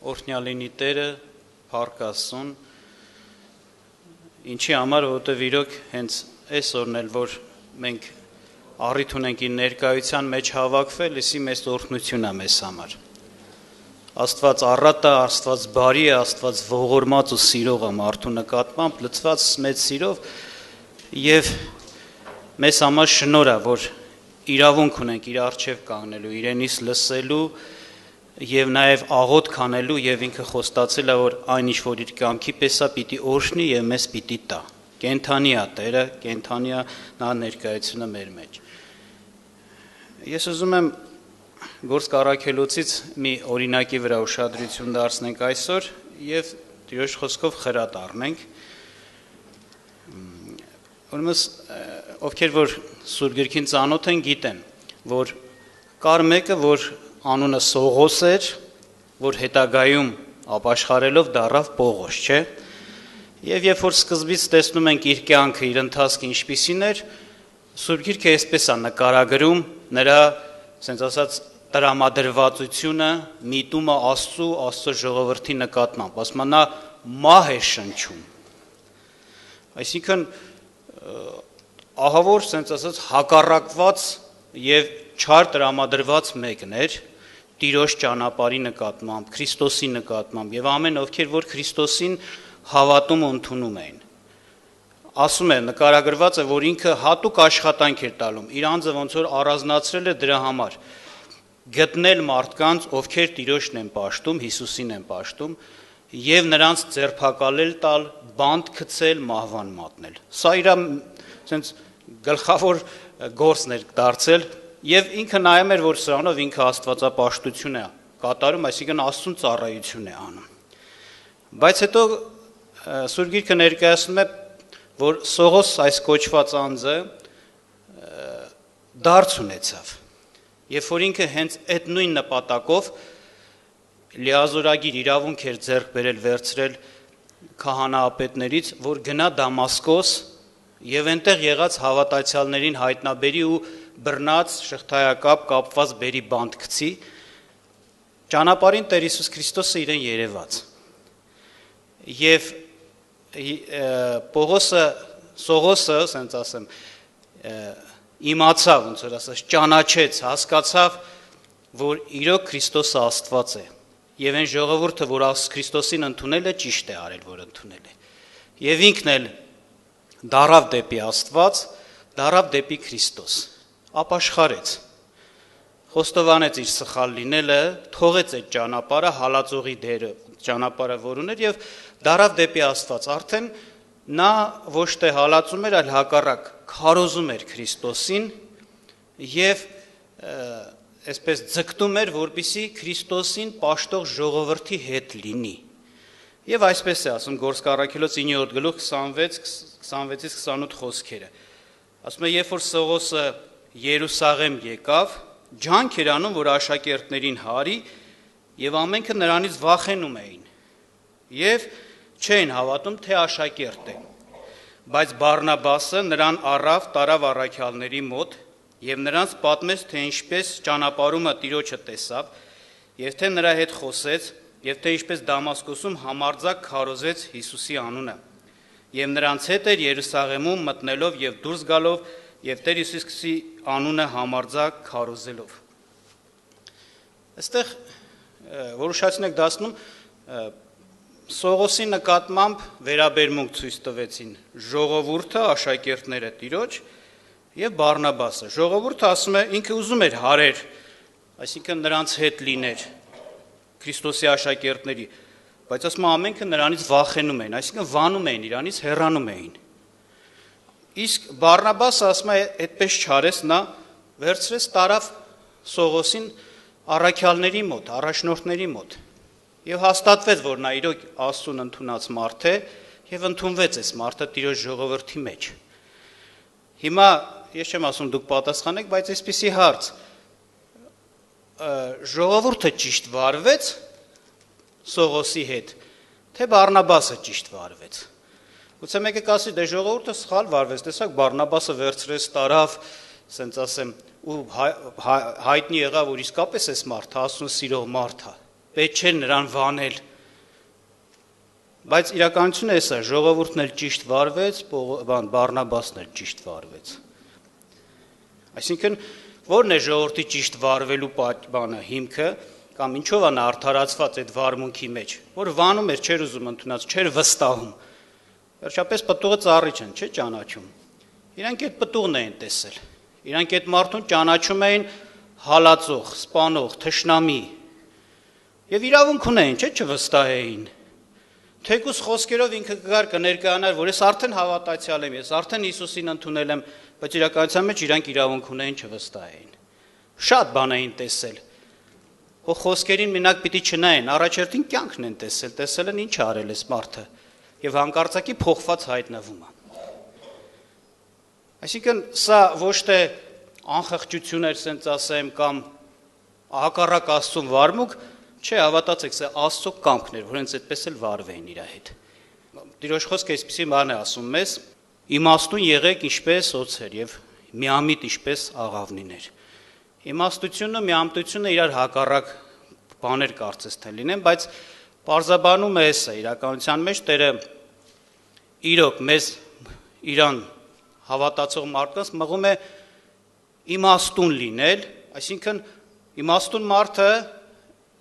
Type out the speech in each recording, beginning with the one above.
օրհնյալինի Տերը, փառք Աստծուն, ինչի համար, որովհետև իրոք հենց այս օրն էլ, որ մենք առիթ ունենք իր ներկայության մեջ հավաքվել, լսի մեծ օրհնություն է մեզ համար։ Աստված առատ է, Աստված բարի է, Աստված ողորմած ու սիրող է մարդու նկատմամբ, լցված մեծ սիրով եւ մեզ համար շնորհ է, որ իրավունք ունենք իր առջև կանգնելու, իրենից լսելու եւ նաեւ աղոթք անելու եւ ինքը խոստացել է, որ այն ինչ որ իր կամքի պես է, պիտի օրհնի եւ մեզ պիտի տա։ Կենթանի է Տերը, կենթանի է նա ներկայությունը մեր մեջ։ Ես ուզում եմ Գործք առաքելոցից մի օրինակի վրա ուշադրություն դարձնենք այսօր եւ Տիրոջ խոսքով խրատ առնենք։ Ուրեմն ովքեր որ Սուրբ Գրքին ծանոթ են, գիտեն, որ կար մեկը, որ անունը Սողոս էր, որ հետագայում ապաշխարելով դառավ Պողոս, չէ՞։ Եվ երբ որ սկզբից տեսնում ենք իր կյանքը, իր ընթացքը ինչպիսին էր, Սուրբ Գիրքը այսպես է նկարագրում նրա, ասենց ասած, տրամադրվածությունը, միտումը Աստծո ժողովրդի նկատմամբ, ասում է նա մահ է շնչում։ Այսինքն ահավոր, ասենց ասած, հակառակված եւ չար տրամադրված մեկն էր Տիրոջ ճանապարհի նկատմամբ, Քրիստոսի նկատմամբ եւ ամեն ովքեր որ Քրիստոսին հավատում ու ընդունում էին։ Ասում է, նկարագրված է, որ ինքը հատուկ աշխատանք էր տալում, իր անձը ոնց որ առանձնացրել է դրա համար, գտնել մարդկանց, ովքեր Տիրոջն են պաշտում, Հիսուսին են պաշտում, եւ նրանց ձերբակալել տալ, բանտ գցել, մահվան մատնել։ Սա իր ասենց գլխավոր գործն էր դարձել, եւ ինքը նայում էր, որ սրանով ինքը աստվածապաշտություն է կատարում, այսինքն Աստծուն ծառայություն է անում։ Բայց հետո Սուրբ Գիրքը ներկայացնում է, որ Սողոս այս կոչված անձը դարձ ունեցավ։ Երբ որ ինքը հենց այդ նույն նպատակով լիազորագիր իրավունք էր ձեռք բերել վերցրել քահանայապետներից, որ գնա Դամասկոս եւ այնտեղ եղած հավատացյալներին հայտնաբերի ու բռնած շղթայակապ կապված բերի բանտ գցի, ճանապարհին Տեր Հիսուս Քրիստոսը իրեն երևաց։ Եվ Սողոսը, ասենց ասեմ, իմացավ, ոնց որ ասած, ճանաչեց, հասկացավ, որ իրոք Քրիստոսը Աստված է։ Եվ այն ժողովուրդը, որ Քրիստոսին ընդունել է, ճիշտ է արել, որ ընդունել է։ Եվ ինքն էլ դառավ դեպի Աստված, դառավ դեպի Քրիստոս, ապաշխարեց, խոստովանեց իր սխալ լինելը, թողեց այդ ճանապարհը, հալածողի դերը, ճանապարհը որ ուներ եւ դառավ դեպի Աստված։ Արդեն նա ոչ թե հալածում էր, այլ հակառակ քարոզում էր Քրիստոսին եւ այսպես ձգտում էր, որպիսի Քրիստոսին պաշտող ժողովրդի հետ լինի։ Եվ այսպես է ասում Գործք առաքելոց 9-րդ գլուխ 26-ից 28 խոսքերը։ Ասում է, երբ որ Սողոսը Երուսաղեմ եկավ, ջանք էր անում, որ աշակերտներին հարի, եւ ամենքը նրանից վախենում էին։ Եվ չէին հավատում, թե աշակերտ է։ Բայց Բարնաբասը նրան առավ, տարավ առաքյալների մոտ եւ նրանց պատմեց, թե ինչպես ճանապարհումը Տիրոջը տեսավ, եւ թե նրա հետ խոսեց, եւ թե ինչպես Դամասկոսում համարձակ քարոզեց Հիսուսի անունը։ Եվ նրանց հետ էր Երուսաղեմում մտնելով եւ դուրս գալով եւ Տեր Հիսուսի անունը համարձակ քարոզելով։ Այստեղ որոշացին եք դասնում Սողոսի նկատմամբ վերաբերմունք ցույց տվեցին ժողովուրդը, աշակերտները Տիրոջ եւ Բարնաբասը։ Ժողովուրդը ասում է, ինքը ուզում էր հարեր, այսինքն նրանց հետ լիներ Քրիստոսի աշակերտների, բայց ասում է ամենքը նրանից վախենում էին, այսինքն վանում էին իրանից, հեռանում էին։ Իսկ Բարնաբասը ասում է, այդպես չարես, նա վերցրեց տարավ Սողոսին առաքյալների մոտ, առաջնորդների մոտ եւ հաստատվեց, որ նա իրոք Աստծուն ընդունած մարդ է եւ ընդունվեց այս մարդը Տիրոջ ժողովրդի մեջ։ Հիմա ես չեմ ասում դուք պատասխանեք, բայց այսպիսի հարց ժողովուրդը ճիշտ վարվեց Սողոսի հետ, թե Բարնաբասը ճիշտ վարվեց։ Գուցե մեկը կասի, դե ժողովուրդը սխալ վարվեց, տեսակ Բարնաբասը վերցրեց տարավ, ասենց ասեմ, ու հայտնի եղավ, որ իսկապես այս մարդը Աստծուն սիրող մարդ է։ պետք չէ նրան վանել։ Բայց իրականությունը էս է, ժողովուրդն էլ ճիշտ վարվեց, Բարնաբասն էլ ճիշտ վարվեց։ Այսինքն, որն է ժողովրդի ճիշտ վարվելու հիմքը, կամ ինչով է նա արդարացված այդ վարմունքի մեջ, որ վանում էր, չէր ուզում ընդունած, չէր վստահում։ Վերջապես պտուղը ծառի չեն, չէ՞ ճանաչում։ Իրանք այդ պտուղն էին տեսել։ Իրանք այդ մարդուն ճանաչում էին հալածող, սպանող, թշնամի։ Եվ իրավունք ունեին, չէ՞ չվստահեին։ Թեկուզ խոսքերով ինքը կգար կներկայանար, որ ես արդեն հավատացյալ եմ, ես արդեն Հիսուսին ընդունել եմ, բայց իրականության մեջ իրանք իրավունք ունեին չվստահեին։ Շատ բան էին տեսել։ Խոսքերին մենակ պիտի չնայեն, առաջերտին կյանքն են տեսել են ինչ արել էս մարդը, եւ հանկարծակի փոխված հայտնվում է։ Այսինքն սա ոչ թե անխղճություն էր, ասենց ասեմ, կամ հակառակ Աստծուն վարմունք, չէ, հավատացեք, սա Աստծո կամքն էր, որ հենց այդպես էլ վարվեին իր հետ։ Տիրոջ խոսքը այսպեսի բան է ասում մեզ. իմաստուն եղեք ինչպես օձեր եւ միամիտ ինչպես աղավնիներ։ Իմաստությունը, միամտությունը իրար հակառակ բաներ կարծես թե լինեն, բայց պարզաբանում է էսը իրականության մեջ Տերը իրոք մեզ իրան հավատացող մարդկանց մղում է իմաստուն լինել, այսինքն իմաստուն մարդը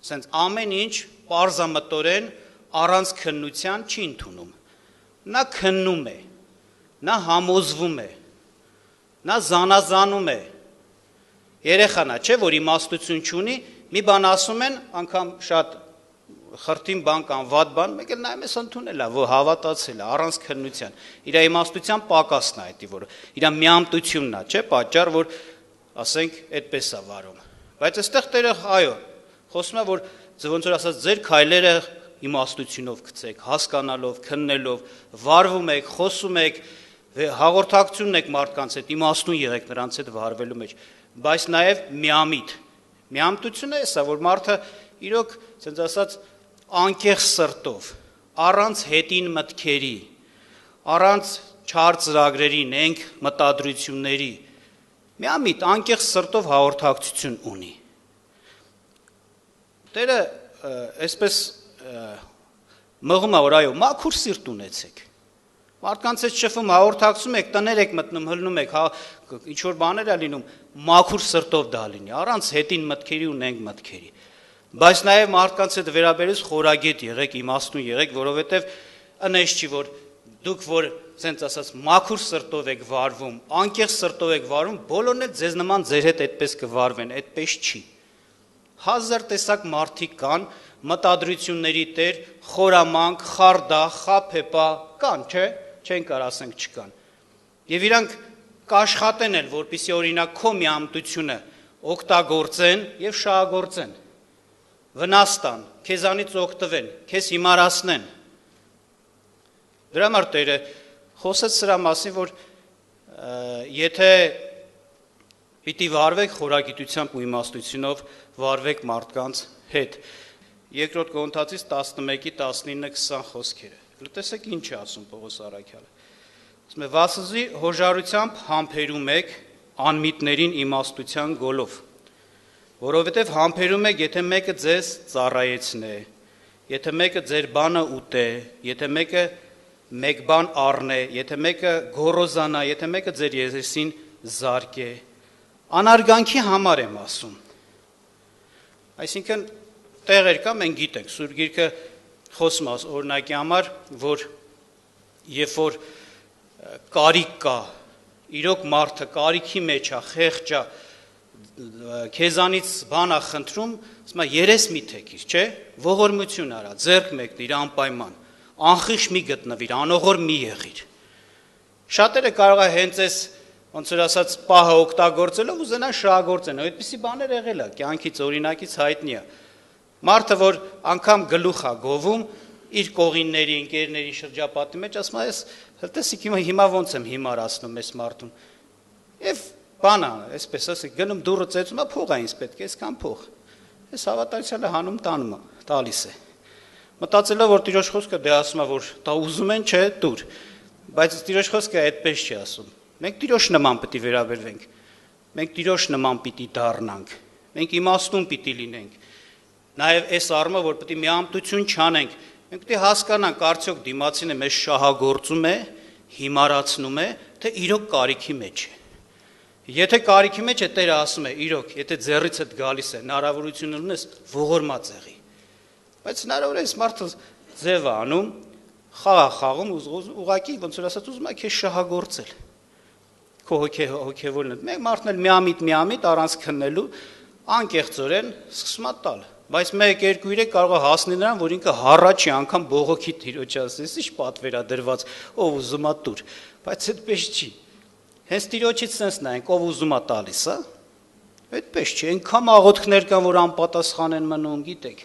սենց ամեն ինչ պարզամտորեն առանց քննության չի ընդունում։ Նա քննում է, նա համոզվում է, նա զանազանում է։ Երեխան է, չէ, որ իմաստություն չունի, մի բան ասում են, անգամ շատ խրտին բան կամ վատ բան, մեկ էլ նայում ես ընդունել է, որ հավատացել է, առանց քննության։ Իր իմաստության պակասն է դա, որ իր միամտությունն է, չէ, պատճառ, որ ասենք այդպես է վարում։ Բայց այստեղ Տերը, այո, խոսում է, որ ոնց որ ասած ձեր քայլերը իմաստությունով գցեք, հասկանալով, քննելով, վարվում եք, խոսում եք, հաղորդակցություն եք մարդկանց հետ, իմաստուն եղեք նրանց հետ վարվելու մեջ, բայց նաև միամիտ։ Միամտությունը էսա, որ մարդը իրոք, ասենց ասած, անկեղծ սրտով, առանց հետին մտքերի, առանց չար ծրագրերի, նենք մտադրությունների, միամիտ անկեղծ սրտով հաղորդակցություն ունի։ Տերը այսպես մղում է, որ այո, մաքուր սիրտ ունեցեք։ Մարդկանց հետ շփվում, հաղորդակցում եք, տներ եք մտնում, հլնում եք, ինչ-որ բաներ է լինում, մաքուր սրտով դա լինի, առանց հետին մտքերի ու նենք մտքերի։ Բայց նաև մարդկանց հետ վերաբերես խորագետ եղեք, իմաստուն եղեք, որովհետև ընես չի, որ դուք որ ասենց ասած մաքուր սրտով եք վարվում, անկեղծ սրտով եք վարվում, բոլորն էլ ձեզ նման ձեր հետ այդպես կվարվեն, այդպես չի։ Հազար տեսակ մարդիկ կան, մտադրությունների տեր, խորամանկ, խարդախ, խափեպա կան, չէ, չեն կար ասենք չկան։ Եվ իրանք կաշխատեն էլ, որպեսզի օրինակ քո միամտությունը օգտագործեն եւ շահագործեն։ Վնաս տան, քեզանից օգտվեն, քեզ հիմարացնեն։ Դրա համար Տերը խոսեց սրա մասին, որ եթե պիտի վարվեք խորագիտությամբ ու իմաստությունով, վարվեք մարդկանց հետ։ Երկրորդ Կորինթացիս 11:19-20 խոսքերը։ Լսեք ինչ է ասում Պողոս առաքյալը։ Ասում է. «Վասզի հոժարությամբ համբերում եք անմիտներին իմաստության գոլով, որովհետև համբերում եք, եթե մեկը ձեզ ծառայեցնե, եթե մեկը ձեր բանը ուտե, եթե մեկը մեկ բան առնե, եթե մեկը գոռոզանա, եթե մեկը ձեր երեսին զարկե, անարգանքի համար եմ ասում»։ Այսինքն տեղեր կա, մենք գիտենք, Սուրբ Գիրքը խոսում է օրինակի համար, որ երբ որ կարիք կա, իրոք մարդը կարիքի մեջ է, խեղճ է, քեզանից բան է խնդրում, ասում է երես մի թեքիր, չէ, ողորմություն արա, ձեռք մեկնիր անպայման, անխիղճ մի գտնվիր, անողոր մի եղիր։ Շատերը կարող է հենց այս ոնց որ ասած պահը օգտագործելով ուզենան շահագործեն, այդպիսի բաներ եղել է, կյանքից օրինակից հայտնի է։ Մարդը, որ անգամ գլուխ է գովում իր կողինների, ընկերների շրջապատի մեջ, ասում է, տեսիք հիմա ոնց եմ հիմարացնում այս մարդուն։ Եվ բան է, այսպես ասեք, գնում դուռը ծեծում է, փող է ինձ պետք է, այսքան փող։ Այս հավատացյալը հանում տանում է, տալիս է։ Մտածելով, որ Տիրոջ խոսքը դե ասում է, որ դա ուզում են, չէ, դուր։ Բայց Տիրոջ խոսքը այդպես չի ասում։ Մենք Տիրոջ նման պիտի վերաբերվենք։ Մենք Տիրոջ նման պիտի դառնանք։ Մենք իմաստուն պիտի լինենք։ Նաև այս առումով, որ պետք է միամտություն չանենք, մենք պետք է հասկանանք, արդյոք դիմացինը մեզ շահագործում է, հիմարացնում է, թե իրոք կարիքի մեջ է։ Եթե կարիքի մեջ է, Տերը ասում է, իրոք, եթե ձեռիցդ գալիս է, հնարավորություն ունես ողորմած եղի։ Բայց հնարավոր է այս մարդը ձև է անում, խաղ խաղում, ուղղակի ոնց որ ասած ուզում է քեզ շահագործել։ Քո հոգևորն է։ Մեկ մարդն էլ միամիտ առանց քննելու անկեղծորեն սկսում է տալ։ Բայց 1-2-3 կարող է հասնել նրան, որ ինքը հառաչի անգամ բողոքի Տիրոջ ասես, ի՞նչ պատվերադրված, ով ուզում է տուր։ Բայց այդպես չի։ Հենց Տիրոջից sense նայենք, ով ուզում է տալիս, հա։ Այդպես չի, այնքան աղոթքներ կան, որ անպատասխան են մնում, գիտեք։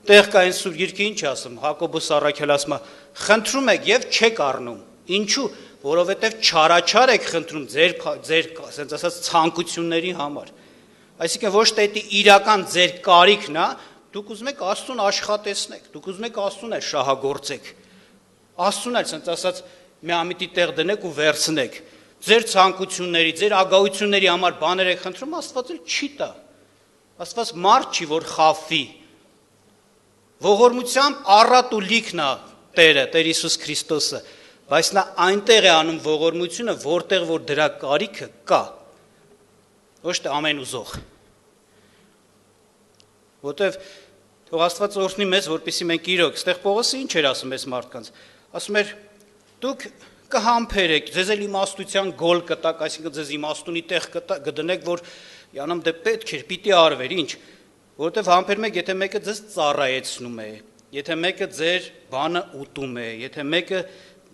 Տեղ կա այն Սուրբ Գիրքը ինչ ասում, Հակոբոս առաքյալ ասում է, խնդրում եք եւ չեք առնում։ Ինչու՞, որովհետեւ չարաչար եք խնդրում ձեր ասենց ասած ցանկությունների համար։ Այսինքն ոչ թե դա իրական ձեր կարիքն է, դուք ուզում եք Աստծուն աշխատեցնեք, դուք ուզում եք Աստծուն էլ շահագործեք։ Աստծուն էլ ասենց ասած միամիտի տեղ դնեք ու վերցնեք։ Ձեր ցանկությունների, ձեր ագահությունների համար բաներ եք խնդրում, Աստված էլ չի տա։ Աստված մարդ չի, որ խավվի։ Ողորմությամբ առատ ու լիքն է Տերը, Տեր Հիսուս Քրիստոսը, բայց նա այնտեղ է անում ողորմությունը, որտեղ որ դրա կարիքը կա։ Ոչ թե ամեն ուզող։ Որտեվ թող Աստված օրհնի մեզ, որպեսզի մենք իրոք, այստեղ Պողոսը ինչ էր ասում այս մարդկանց։ Ասում էր, դուք կհամբերեք, ձեզ էլ իմաստության գոլ կտակ, այսինքն ձեզ իմաստունի տեղ կդնեք, որ յանամ դե պետք էր, պիտի արվեր, ինչ։ Որտեվ համբերում եք, եթե մեկը ձեզ ծառայեցնում է, եթե մեկը ձեր բանը ուտում է, եթե մեկը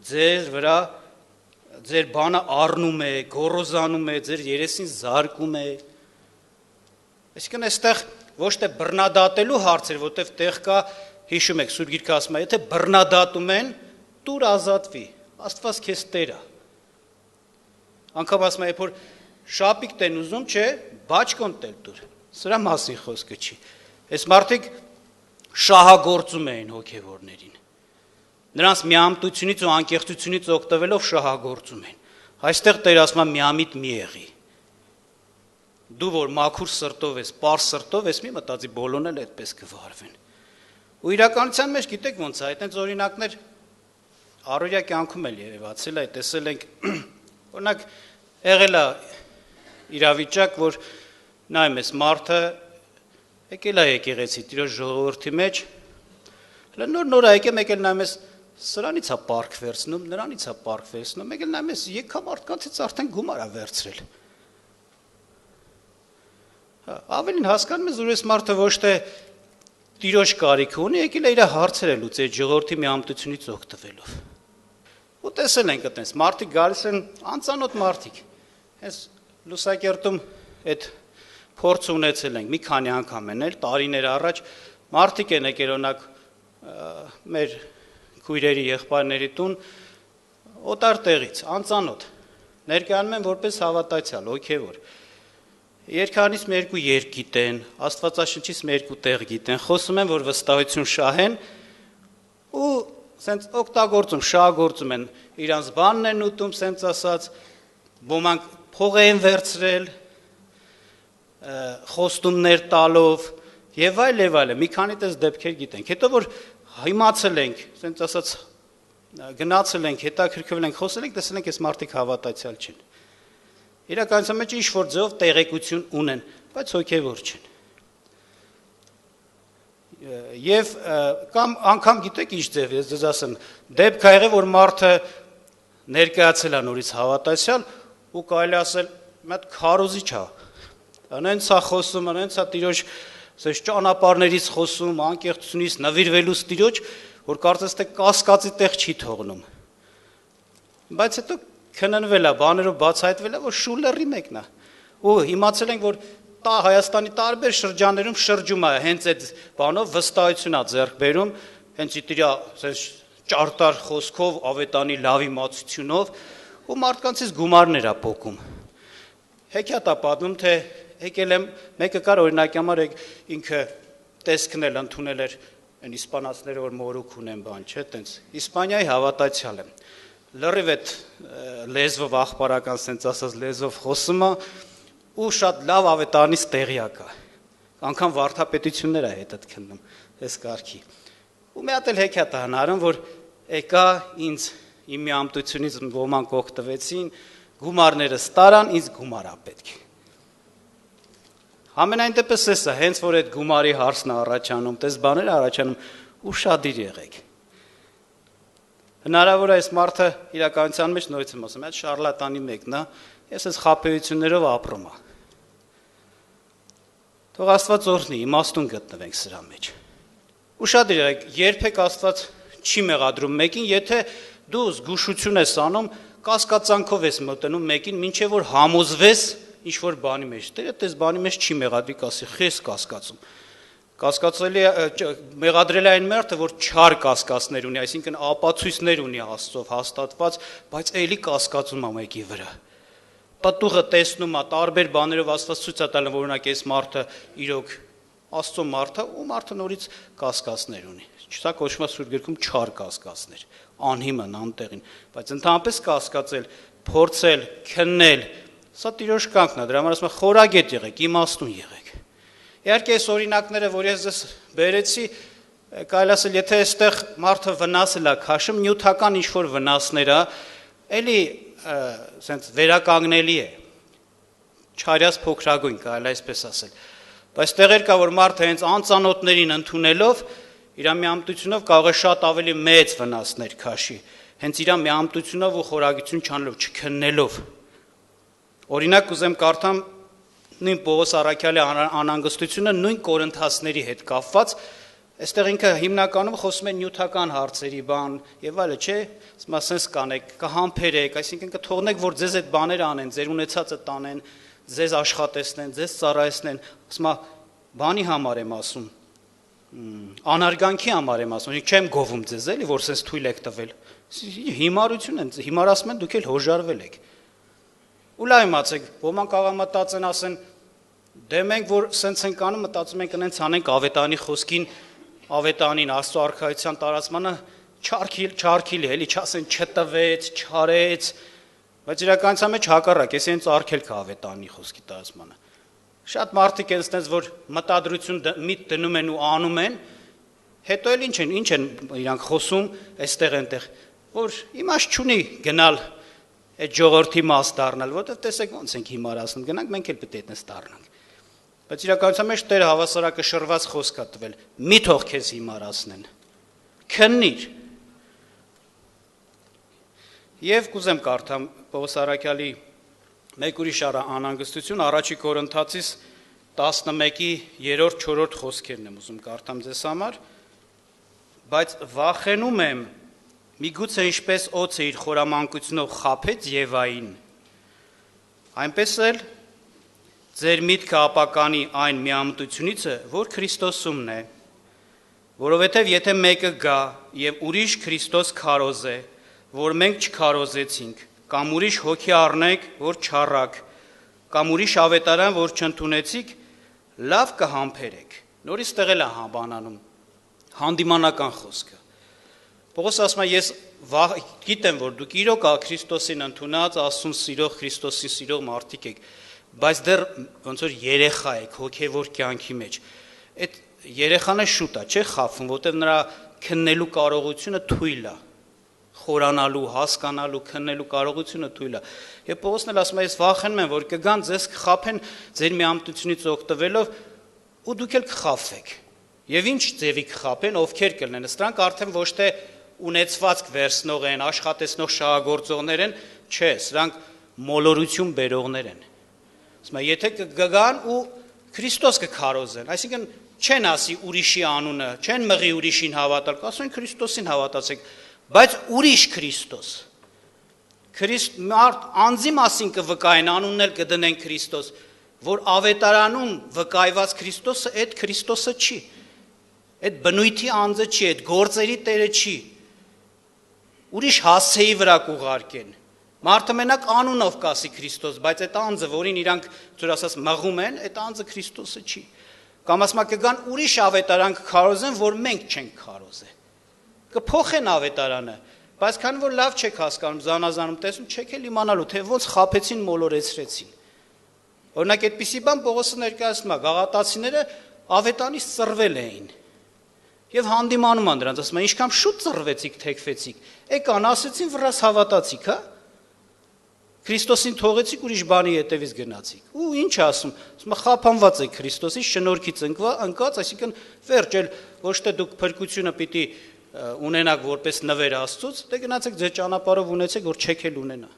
ձեր վրա ձեր բանը առնում է, գոռոզանում է, ձեր երեսին զարկում է։ Այսինքն այստեղ ոչ թե բռնադատելու հարց էր, որտեվ տեղ կա, հիշում եք, Սուրբ Գիրքը ասում է, եթե բռնադատում են, տուր ազատվի, Աստված քեզ Տեր է։ Անկամ ասում է, երբ որ շապիկ տեն ուզում, չէ, բաճկոն տել տուր։ Սրա մասին խոսքը չի։ Այս մարդիկ շահագործում էին հոգևորներին։ Նրանց միամտությունից ու անկեղծությունից օգտվելով շահագործում են։ Այստեղ Տեր ասում է միամիտ մի եղի։ Դու որ մաքուր սրտով ես, պարզ սրտով ես, մի մտածի բոլորն էլ այդպես կվարվեն։ Ու իրականության մեջ գիտեք ոնց է, այդտենց օրինակներ առօրյա կյանքում էլ երևացել է, տեսել ենք, օրինակ եղել է իրավիճակ, որ նայում ես մարդը եկել է եկեղեցի Տիրոջ ժողովրդի մեջ, նոր եկել եկել նայում ես սրանից է պարկ վերցնում, նրանից է պարկ վերցնում, եկել նայում ես եկա մարդկանցից արդեն գումար է վերցրել։ Ավելին հասկանում ես, որ այս մարդը ոչ թե Տիրոջ կարիք ունի, եկել է իր հարցերը լուծել ժողովրդի միամտությունից օգտվելով։ Ու տեսել ենք այդպես, մարդիկ գալիս են անծանոթ մարդիկ։ Հենց Լուսակերտում այդ փորձ ունեցել ենք, մի քանի անգամ են, տարիներ առաջ մարդիկ են եկել օրինակ մեր քույրերի եղբայրների տուն օտար տեղից, անծանոթ, ներկայանում են որպես հավատացյալ, հոգևոր։ Երկրանից մի երկու երգ գիտեն, Աստվածաշնչից մի երկու տեղ գիտեն, խոսում են, որ վստահություն շահեն ու սենց օգտագործում, շահագործում են, իրանց բանն են ուտում, սենց ասած, ոմանք փող են վերցրել, խոստումներ տալով եւ այլ, մի քանի տես դեպքեր գիտենք։ Հետո որ հիմացել ենք, սենց ասած, գնացել ենք, հետաքրքրվել ենք, խոսել ենք, տեսել ենք, այս մարդիկ հավատացյալ չեն։ Իրականության մեջ ինչ-որ ձևով տեղեկություն ունեն, բայց հոգևոր չեն։ Եվ կամ անգամ գիտեք ինչ ձև, ես ձեզ ասեմ, դեպք ա եղել, որ մարդը ներկայացել է նորից հավատացյալ ու կարելի ասել, մատ քարոզիչ է։ Անենց է խոսում, անենց է Տիրոջ ճանապարհներից խոսում, անկեղծությունից նվիրվելուց Տիրոջ, որ կարծես թե կասկածի տեղ չի թողնում։ Բայց հետո քննվել է, բաներով բացահայտվել է, որ շուլերի մեկն է։ Ու իմացել ենք, որ Հայաստանի տարբեր շրջաններում շրջում է հենց այդ բանով վստահություն է ձեռք բերում, հենց իր ճարտար խոսքով, ավետանի լավ իմացությունով ու մարդկանցից գումարներ է փոկում։ Հեքիաթ է պատմում, թե եկել եմ, մեկը կար օրինակի համար ինքը տեսքն էլ ընդունել էր այն իսպանացիները, որ մորուք ունեն բան, չէ, տենց Իսպանիայի հավատացյալ եմ։ Լրիվ այդ լեզվով աղբարական սենց ասած լեզվով խոսում է ու շատ լավ ավետանից տեղյակ է։ անգամ վարդապետություններ է հետդ քննում այս կարգի։ Ու մի հատ էլ հեքիաթ է հնարում, որ եկա ինձ իմ մի ամտությունից ոմանք օգտվեցին, գումարները ստարան, ինձ գումար է պետք։ Ամենայն դեպս էսա, հենց որ այդ գումարի հարցն է առաջանում, տես բաներ առաջանում, ուշադիր եղեք։ Հնարավոր է այս մարդը իրականության մեջ նորից եմ ասում, այդ շարլատանի մեկն է, ես այս խաբեություններով ապրում եմ։ Թող Աստված օրհնի, իմաստուն գտնվենք սրա մեջ։ Ուշադիր եղեք, երբեք Աստված չի մեղադրում մեկին, եթե դու զգուշություն ես անում, կասկածանքով ես մտնում մեկին, մինչև որ համոզվես ինչ-որ բանի մեջ։ Դե այդպես բանի մեջ չի մեղադրի, կասի, խես կասկածում։ Կասկածելի մեղադրել է այն մարդը, որ չար կասկածներ ունի, այսինքն ապացույցներ ունի Աստծով հաստատված, բայց էլի կասկածում է մեկի վրա։ Պտուղը տեսնում է, տարբեր բաներով Աստված ցույց է տալու, որ օրինակ այս մարդը իրոք Աստծո մարդը, ու մարդը նորից կասկածներ ունի։ Սա կոչվում է Սուրբ Գրքում չար կասկածներ, անհիմն, անտեղին, բայց ընդհանրապես կասկածել, փորձել, քննել, սա Տիրոջ կյանքն է, դրա համար ասում եմ խորագետ եղեք, իմաստուն եղեք։ Իհարկե այս օրինակները, որ ես ձեզ բերեցի, կարելի ասել, եթե այստեղ մարդը վնասել է քաշում, նյութական ինչ-որ վնասներ է, էլի սենց վերականգնելի է, չարյաց փոքրագույն, կարելի այսպես ասել։ Բայց տեղեր կա, որ մարդը հենց անծանոթներին ընդունելով, իր միամտությունով կարող է շատ ավելի մեծ վնասներ քաշի, հենց իր միամտությունով ու խորագություն չանելով, չքննելով։ Օրինակ կուզեմ կարդամ նույն Պողոս առաքյալի անհանգստությունը նույն Կորինթացիների հետ կապված, այստեղ ինքը հիմնականում խոսում է նյութական հարցերի բան եւ այլը, չէ՞, ասես կանեք, կհամբերեք, այսինքն կթողնեք, որ ձեզ այդ բաները անեն, ձեր ունեցածը տանեն, ձեզ աշխատեցնեն, ձեզ ծառայեցնեն, ասում բանի համար եմ ասում, անարգանքի համար եմ ասում, չեմ գովում ձեզ էլի, որ sense թույլ եք տվել, հիմարություն են, հիմար ասում են, դուք էլ հոժարվել եք, ու լավ իմացեք, ոմանք կարող մտածեն ասեն, դե մենք որ sense ենք անում, մտածում ենք ընենց անենք ավետարանի խոսքին, ավետարանին, Աստծո արքայության տարածմանը չարքիլի, էլի չասեն չտվեց, չարեց, բայց իրականության մեջ հակառակ, ես հենց արգելք ավետարանի խոսքի տարածմանը։ Շատ մարդիկ են ստենց, որ մտադրություն միտ դնում են ու անում են, հետո էլ ինչ են իրանք խոսում, այստեղ այնտեղ, որ իմաստ չունի գնալ այդ ժողովրդի մաս դառնալ, որտեղ տեսեք ոնց ենք հիմար ասում, գնանք մենք էլ պետք է այդպես դառնանք։ Բայց իրականության մեջ Տերը հավասարակշռված խոսք է տվել, մի թող քեզ հիմար ասնեն, քննիր։ Եվ կուզեմ կարդամ Պողոս առաքյալի մեկ ուրիշ անհանգստություն առաջի Կորինթացիս 11-ի 3-4 խոսքերն եմ ուզում կարդամ ձեզ համար, բայց վախենում եմ, միգուցե ինչպես օձը իր խորամանկությունով խաբեց Եվային, այնպես էլ ձեր միտքը ապականի այն միամտությունից է, որ Քրիստոսումն է, որովհետև եթե մեկը գա եւ ուրիշ Քրիստոս քարոզե, որ մենք չքարոզեցինք, կամ ուրիշ հոգի առնեք, որ չառակ, կամ ուրիշ ավետարան, որ չընդունեցիք, լավ կհամբերեք։ Նորից տեղել է բանանում, հանդիմանական խոսքը։ Պողոս ասում է, ես գիտեմ, որ դուք իրոք Քրիստոսին ընդունած, Աստծուն սիրող, Քրիստոսին սիրող մարդիկ եք, բայց դեռ ոնց որ երեխա եք, հոգևոր կյանքի մեջ։ Այդ երեխան է շուտ է, չէ՞ խաբվում, որտեղ նրա քննելու կարողությունը թույլ է։ Խորանալու, հասկանալու, քննելու կարողությունը թույլ է։ Եվ Պողոսն էլ ասում է, ես վախենում եմ, որ կգան ձեզ կխաբեն ձեր միամտությունից օգտվելով ու դուք էլ կխաբվեք։ Եվ ինչ ձևի կխաբեն, ովքեր կլինեն, սրանք արդեն ոչ թե ունեցվածք վերցնող են, աշխատեցնող շահագործողներ են, չէ, սրանք մոլորություն բերողներ են։ Ասում է, եթե կգան ու Քրիստոս կքարոզեն, այսինքն չեն ասի ուրիշի անունը, չեն մղի ուրիշին հավատալ, կասեն Քրիստոսին հավատացեք, բայց ուրիշ Քրիստոս, անձի մասին կվկայեն, անունն էլ կդնեն Քրիստոս, որ ավետարանում վկայված Քրիստոսը այդ Քրիստոսը չի, այդ բնույթի անձը չի, այդ գործերի տերը չի, ուրիշ հասցեի վրա կուղարկեն, մարդը մենակ անունով կասի Քրիստոս, բայց այդ անձը, որին իրանք ծուր ասած մղում են, այդ անձը Քրիստոսը չի, կամ ասма կգան ուրիշ ավետարան կքարոզեն, որ մենք չենք քարոզել, կփոխեն ավետարանը, բայց քանի որ լավ չեք հասկանում, զանազանում տեսնում, չեք էլ իմանալու, թե ոնց խաբեցին, մոլորեցրեցին։ Օրինակ այդպիսի բան Պողոսը ներկայացնում է, գաղատացիները ավետանից ծռվել էին։ Եվ հանդիմանում են դրանց, ասում են, ինչքան շուտ ծռվեցիք, թեքվեցիք, եկան ասեցին վրաս հավատացիք, հա։ Քրիստոսին թողեցիք, ուրիշ բանի հետևից գնացիք։ Ու ինչ ասում, ասում է խափանված եք Քրիստոսի շնորհքից ընկած, այսինքն վերջ էլ ոչ թե դուք փրկությունը պիտի ունենաք որպես նվեր Աստծուց, դե գնացեք ձեր ճանապարհով ունեցեք, որ չեք էլ ունենա։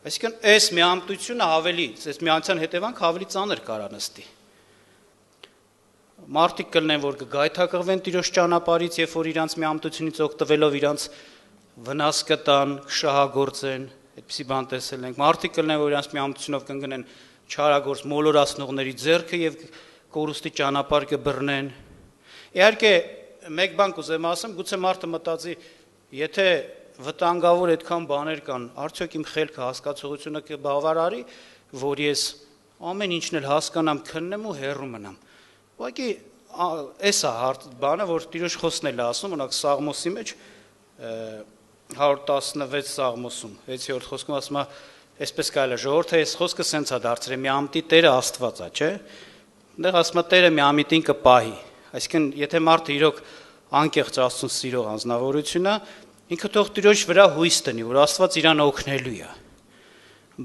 Այսինքն այս միամտությունը ավելի, այս միամտության հետևանք ավելի ծանր կարա նստի։ Մարդիկ կլինեն, որ կգայթակղվեն Տիրոջ ճանապարհից, երբ որ իրանց միամտությունից օգտվելով իրանց վնաս կտան, կշահագործեն, այդպիսի բան տեսել ենք։ Մարդիկ կլինեն, որ իրանց միամտությունով կընկնեն չարագործ մոլորացնողների ձեռքը եւ կորուստի ճանապարհ կբռնեն։ Իհարկե, մեկ բան կուզեմ ասեմ, գուցե մարդը մտածի, եթե վտանգավոր այդքան բաներ կան, արդյոք իմ խելքը հասկացողությունը կբավարարի, որ ես ամեն ինչն էլ հասկանամ, քննեմ ու հեռու մնամ։ Ուղղակի էս է բանը, որ Տիրոջ խոսքն էլ ասում, օրինակ Սաղմոսի մեջ 116 Սաղմոսում 6-րդ խոսքում ասում է, այսպես կարելի է ժողովուրդը այս խոսքը սենց է դարձրել, միամտի Տերը Աստված է, չէ՞։ Այնտեղ ասում է Տերը միամիտին կպահի։ Այսինքն, եթե մարդը իրոք անկեղծ Աստծուն սիրող անձնավորություն է, ինքը թող Տիրոջ վրա հույս տնի, որ Աստված իրան օգնելու է։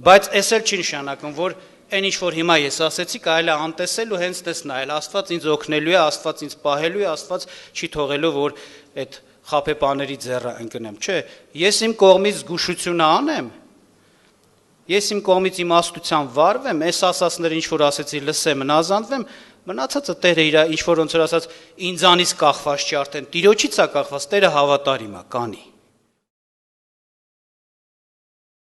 Բայց այս էլ չի նշանակում, որ այն ինչ որ հիմա ես ասեցի, կարելի է անտեսել ու հենց տես նայել, Աստված ինձ օգնելու է, Աստված ինձ պահելու է, Աստված չի թողելու, որ այդ խաբեբաների ձեռը ընկնեմ, չէ, ես իմ կողմից զգուշությունը անեմ, ես իմ կողմից իմաստության վարվեմ, այս ասածները ինչ որ ասեցի լսեմ, հնազանդվեմ, մնացածը Տերը իր ինչ որ ոնց որ ասած ինձանից կախված չի արդեն, Տիրոջից է կախված, Տերը հավատարիմ է, կանի։